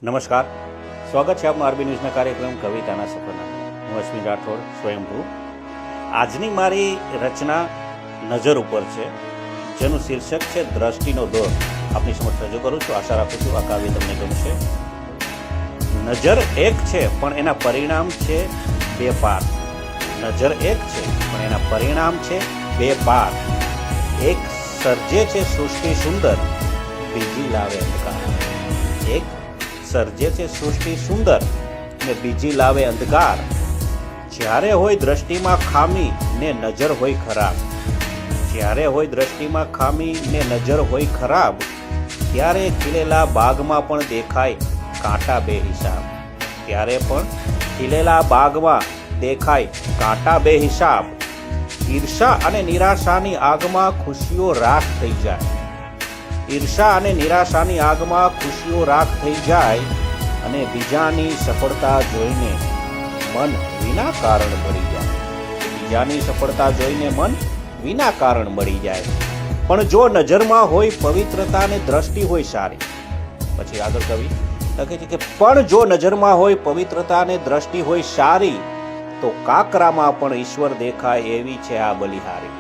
નમસ્કાર, સ્વાગત છે આપનું આરબી ન્યૂઝના કાર્યક્રમ કવિતાના સફરના. હું અશ્વિન રાઠોડ, સ્વયંભૂ. આજની મારી રચના નજર ઉપર છે, જેનું શીર્ષક છે દ્રષ્ટિનો દોર. આપની સમક્ષ રજૂ કરું છું. આશા રાખું છું આ કાવ્ય તમને ગમશે. નજર એક છે પણ એના પરિણામ છે બે પાર. નજર એક છે પણ એના પરિણામ છે બે પાર. એક સર્જે છે સૃષ્ટિ સુંદર, બીજી લાવે અંધકાર. એક સર્જે છે સૃષ્ટિ સુંદર ને બીજી લાવે અંધકાર. જ્યારે હોય દ્રષ્ટિમાં ખામી ને નજર હોય ખરાબ, જ્યારે હોય દ્રષ્ટિમાં ખામી ને નજર હોય ખરાબ, ત્યારે ખીલેલા બાગમાં પણ દેખાય કાંટા બે હિસાબ. ત્યારે પણ ખીલેલા બાગમાં દેખાય કાંટા બે હિસાબ. ઈર્ષા અને નિરાશાની આગમાં ખુશીઓ રાખ થઈ જાય. ઈર્ષા અને નિરાશાની આગમાં ખુશીઓ રાખ થઈ જાય અને બીજાની સફળતા જોઈને મન વિના કારણ મળી જાય. બીજાની સફળતા જોઈને મન વિના કારણ મળી જાય. પણ જો નજરમાં હોય પવિત્રતા અને દ્રષ્ટિ હોય સારી. પછી આગળ કવિ લખે છે કે પણ જો નજરમાં હોય પવિત્રતા અને દ્રષ્ટિ હોય સારી, તો કાકરામાં પણ ઈશ્વર દેખાય એવી છે આ બલિહારી.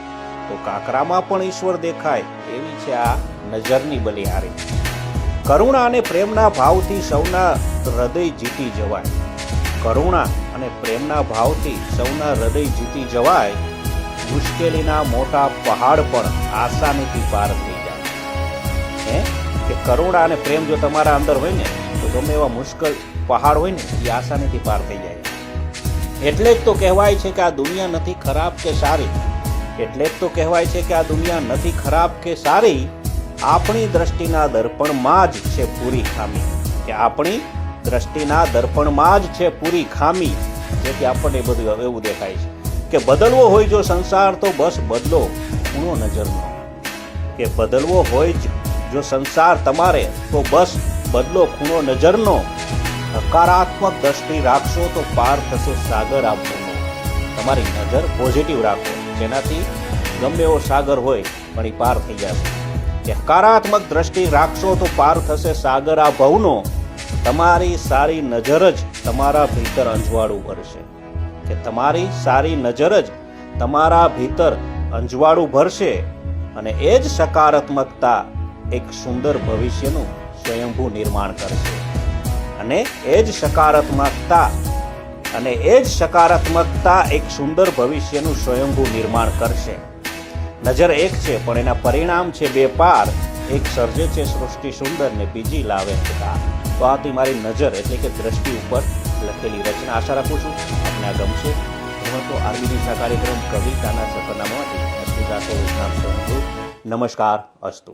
તો કાકરામાં પણ ઈશ્વર દેખાય એવી છે આ નજરની બલિહારી. કરુણા અને પ્રેમના ભાવથી સૌના હૃદય જીતી જવાય. કરુણા અને પ્રેમના ભાવથી સૌના હૃદય જીતી જવાય. મુશ્કેલીના મોટા પહાડ પણ આસાનીથી પાર થઈ જાય. કે કરુણા અને પ્રેમ જો તમારા અંદર હોય ને, તો ગમે એવા મુશ્કેલ પહાડ હોય ને, એ આસાનીથી પાર થઈ જાય. એટલે જ તો કહેવાય છે કે આ દુનિયા નથી ખરાબ કે સારી. એટલે જ તો કહેવાય છે કે આ દુનિયા નથી ખરાબ કે સારી, આપણી દ્રષ્ટિના દર્પણમાં જ છે પૂરી ખામી. કે આપણી દ્રષ્ટિના દર્પણમાં જ છે પૂરી ખામી. જેથી આપણને બધું એવું દેખાય છે કે બદલવો હોય જો સંસાર તો બસ બદલો ખૂણો નજરનો. કે બદલવો હોય જો સંસાર તમારે તો બસ બદલો ખૂણો નજરનો. હકારાત્મક દ્રષ્ટિ રાખશો તો પાર થશે સાગર આપવાનો. તમારી નજર પોઝિટિવ રાખો, જેનાથી ગમે એવો સાગર હોય પણ એ પાર થઈ જશે. કે હકારાત્મક દ્રષ્ટિ રાખશો તો પાર થશે સાગર આ ભવનો. તમારી સારી નજર જ તમારા ભીતર અંજવાળું ભરશે. કે તમારી સારી નજર જ તમારા ભીતર અંજવાળું ભરશે. અને એ જ સકારાત્મકતા એક સુંદર ભવિષ્યનું સ્વયંભૂ નિર્માણ કરશે. અને એ જ સકારાત્મકતા એક સુંદર ભવિષ્યનું સ્વયંભૂ નિર્માણ કરશે. નજર એક છે પણ એના પરિણામ છે બે પાર. એક સર્જે છે સૃષ્ટિ સુંદર ને બીજી લાવે અંધકાર. તો આ હતી મારી નજર એટલે કે દ્રષ્ટિ ઉપર લખેલી રચના. આશા રાખું છું આપને આ ગમશે. તો આરબી ન્યૂઝના કાર્યક્રમ કવિતાના સફરનામાથી અશ્વિન રાઠોડ. નમસ્કાર, અસ્તુ.